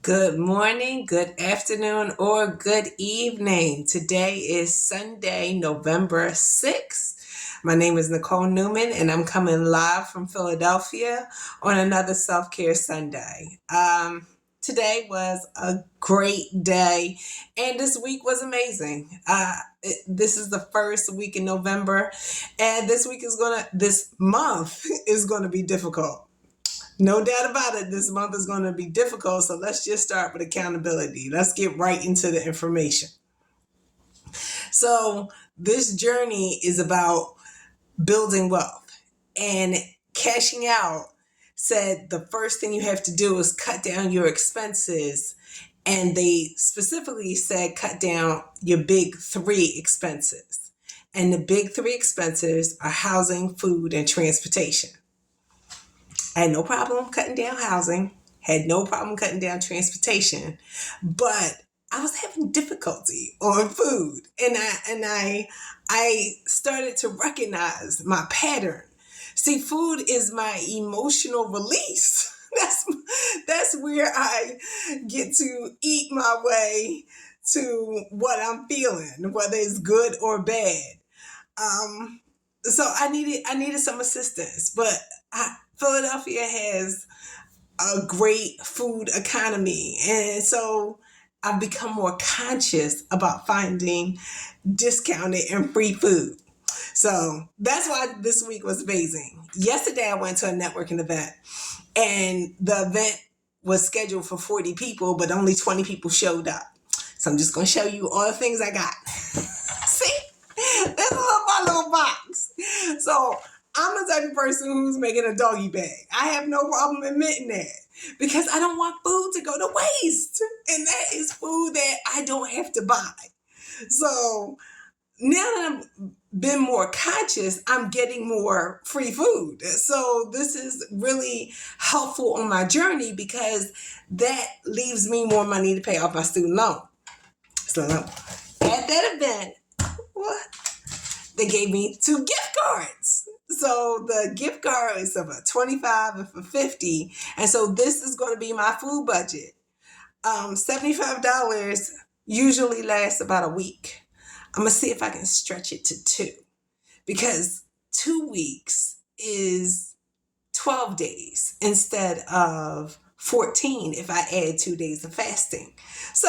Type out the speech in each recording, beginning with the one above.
Good morning, good afternoon, or good evening. Today is Sunday, November 6th. My name is Nicole Newman, and I'm coming live from Philadelphia on another Self Care Sunday. Today was a great day, and this week was amazing. This is the first week in November, and this month is gonna be difficult. No doubt about it, this month is going to be difficult. So let's just start with accountability. Let's get right into the information. So, this journey is about building wealth, and cashing out said the first thing you have to do is cut down your expenses. And they specifically said cut down your big three expenses. And the big three expenses are housing, food, and transportation. I had no problem cutting down housing, had no problem cutting down transportation, but I was having difficulty on food, and I started to recognize my pattern. See, food is my emotional release. That's where I get to eat my way to what I'm feeling, whether it's good or bad. Um, so I needed some assistance, but Philadelphia has a great food economy, and so I've become more conscious about finding discounted and free food. So that's why this week was amazing. Yesterday I went to a networking event, and the event was scheduled for 40 people, but only 20 people showed up. So I'm just going to show you all the things I got. See? This is my little box. So I'm the type of person who's making a doggy bag. I have no problem admitting that because I don't want food to go to waste. And that is food that I don't have to buy. So now that I've been more conscious, I'm getting more free food. So this is really helpful on my journey because that leaves me more money to pay off my student loan. So at that event, what? They gave me 2 gift cards. So the gift card is of a 25 and for 50. And so this is going to be my food budget. $75 usually lasts about a week. I'm going to see if I can stretch it to 2 because 2 weeks is 12 days instead of 14 if I add 2 days of fasting. So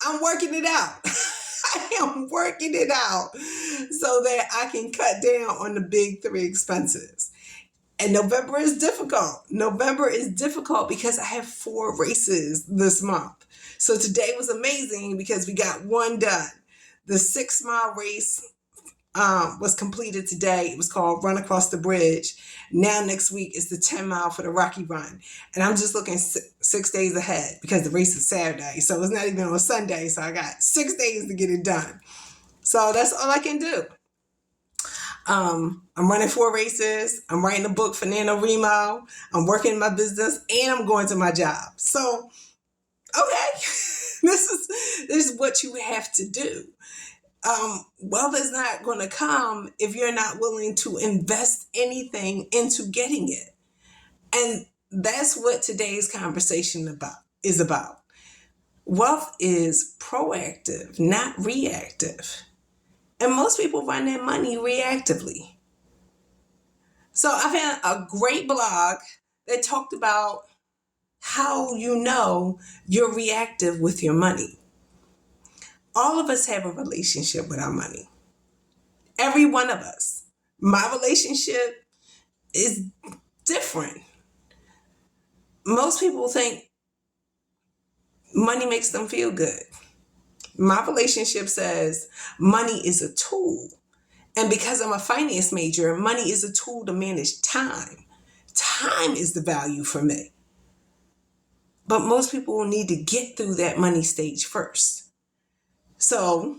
I'm working it out. I am working it out so that I can cut down on the big three expenses. And November is difficult. November is difficult because I have 4 races this month. So today was amazing because we got one done. The 6-mile race was completed today. It was called Run Across the Bridge. Now next week is the 10-mile for the Rocky Run. And I'm just looking 6 days ahead because the race is Saturday. So it's not even on Sunday. So I got 6 days to get it done. So that's all I can do. I'm running 4 races. I'm writing a book for NaNoWriMo. I'm working my business and I'm going to my job. So, okay, this is what you have to do. Wealth is not going to come if you're not willing to invest anything into getting it. And that's what today's conversation is about. Wealth is proactive, not reactive. And most people run their money reactively. So I found a great blog that talked about how you know you're reactive with your money. All of us have a relationship with our money. Every one of us. My relationship is different. Most people think money makes them feel good. My relationship says money is a tool. And because I'm a finance major, money is a tool to manage time. Time is the value for me. But most people will need to get through that money stage first. So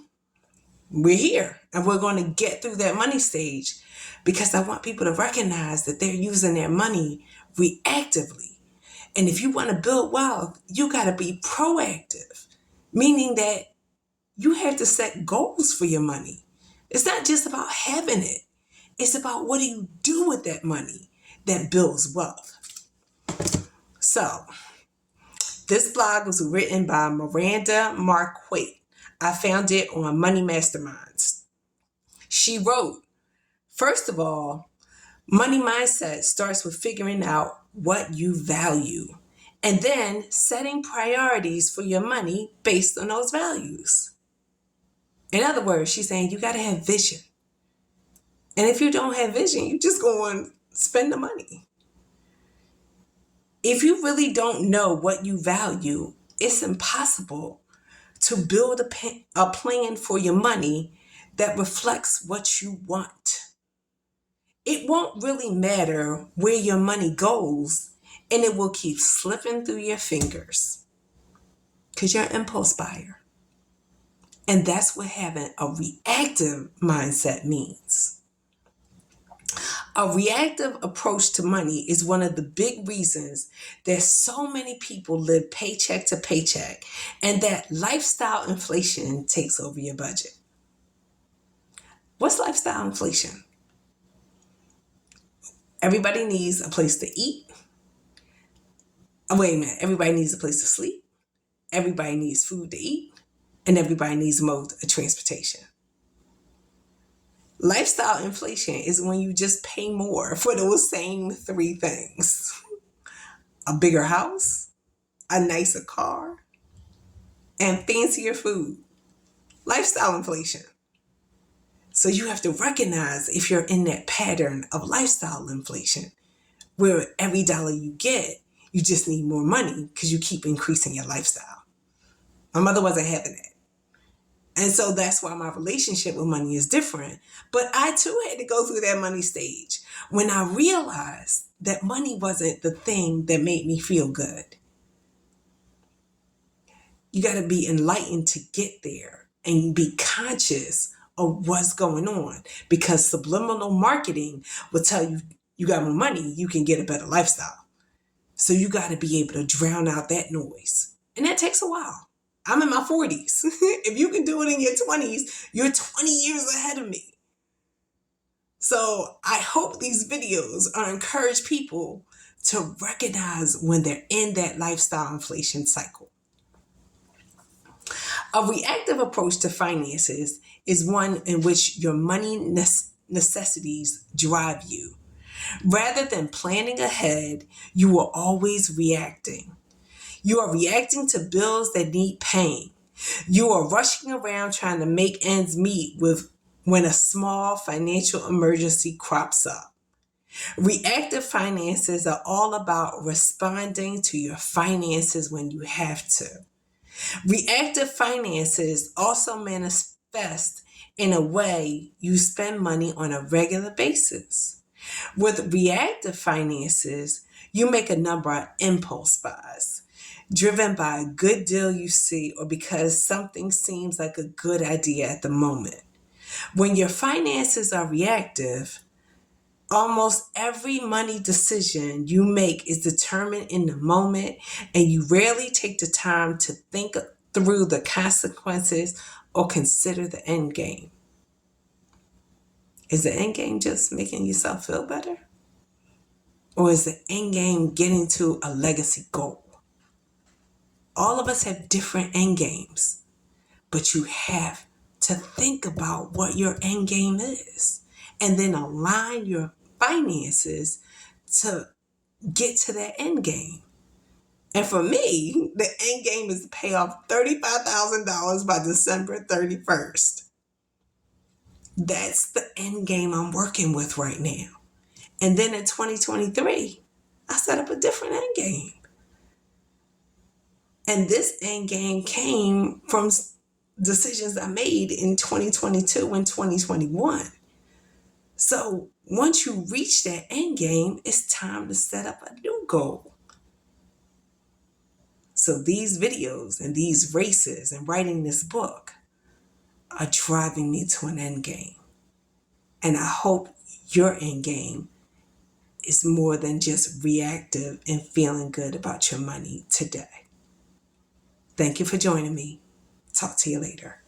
we're here and we're going to get through that money stage because I want people to recognize that they're using their money reactively. And if you want to build wealth, you got to be proactive, meaning that you have to set goals for your money. It's not just about having it. It's about what do you do with that money that builds wealth. So This blog was written by Miranda Marquardt. I found it on Money Masterminds. She wrote, first of all, money mindset starts with figuring out what you value and then setting priorities for your money based on those values. In other words, she's saying you got to have vision. And if you don't have vision, you just go and spend the money. If you really don't know what you value, it's impossible to build a plan for your money that reflects what you want. It won't really matter where your money goes, and it will keep slipping through your fingers because you're an impulse buyer. And that's what having a reactive mindset means. A reactive approach to money is one of the big reasons that so many people live paycheck to paycheck and that lifestyle inflation takes over your budget. What's lifestyle inflation? Everybody needs a place to eat. Oh, wait a minute. Everybody needs a place to sleep. Everybody needs food to eat. And everybody needs a mode of transportation. Lifestyle inflation is when you just pay more for those same three things. A bigger house, a nicer car, and fancier food. Lifestyle inflation. So you have to recognize if you're in that pattern of lifestyle inflation, where every dollar you get, you just need more money because you keep increasing your lifestyle. My mother wasn't having it. And so that's why my relationship with money is different. But I too had to go through that money stage when I realized that money wasn't the thing that made me feel good. You got to be enlightened to get there and be conscious of what's going on, because subliminal marketing will tell you you got more money, you can get a better lifestyle. So you got to be able to drown out that noise. And that takes a while. I'm in my 40s. If you can do it in your 20s, you're 20 years ahead of me. So I hope these videos encourage people to recognize when they're in that lifestyle inflation cycle. A reactive approach to finances is one in which your money necessities drive you. Rather than planning ahead, you are always reacting. You are reacting to bills that need paying. You are rushing around trying to make ends meet when a small financial emergency crops up. Reactive finances are all about responding to your finances when you have to. Reactive finances also manifest in a way you spend money on a regular basis. With reactive finances, you make a number of impulse buys, driven by a good deal you see or because something seems like a good idea at the moment. When your finances are reactive, almost every money decision you make is determined in the moment, and you rarely take the time to think through the consequences or consider the end game. Is the end game just making yourself feel better? Or is the end game getting to a legacy goal? All of us have different end games, but you have to think about what your end game is and then align your finances to get to that end game. And for me, the end game is to pay off $35,000 by December 31st. That's the end game I'm working with right now. And then in 2023, I set up a different end game. And this end game came from decisions I made in 2022 and 2021. So once you reach that end game, it's time to set up a new goal. So these videos and these races and writing this book are driving me to an end game. And I hope your end game is more than just reactive and feeling good about your money today. Thank you for joining me. Talk to you later.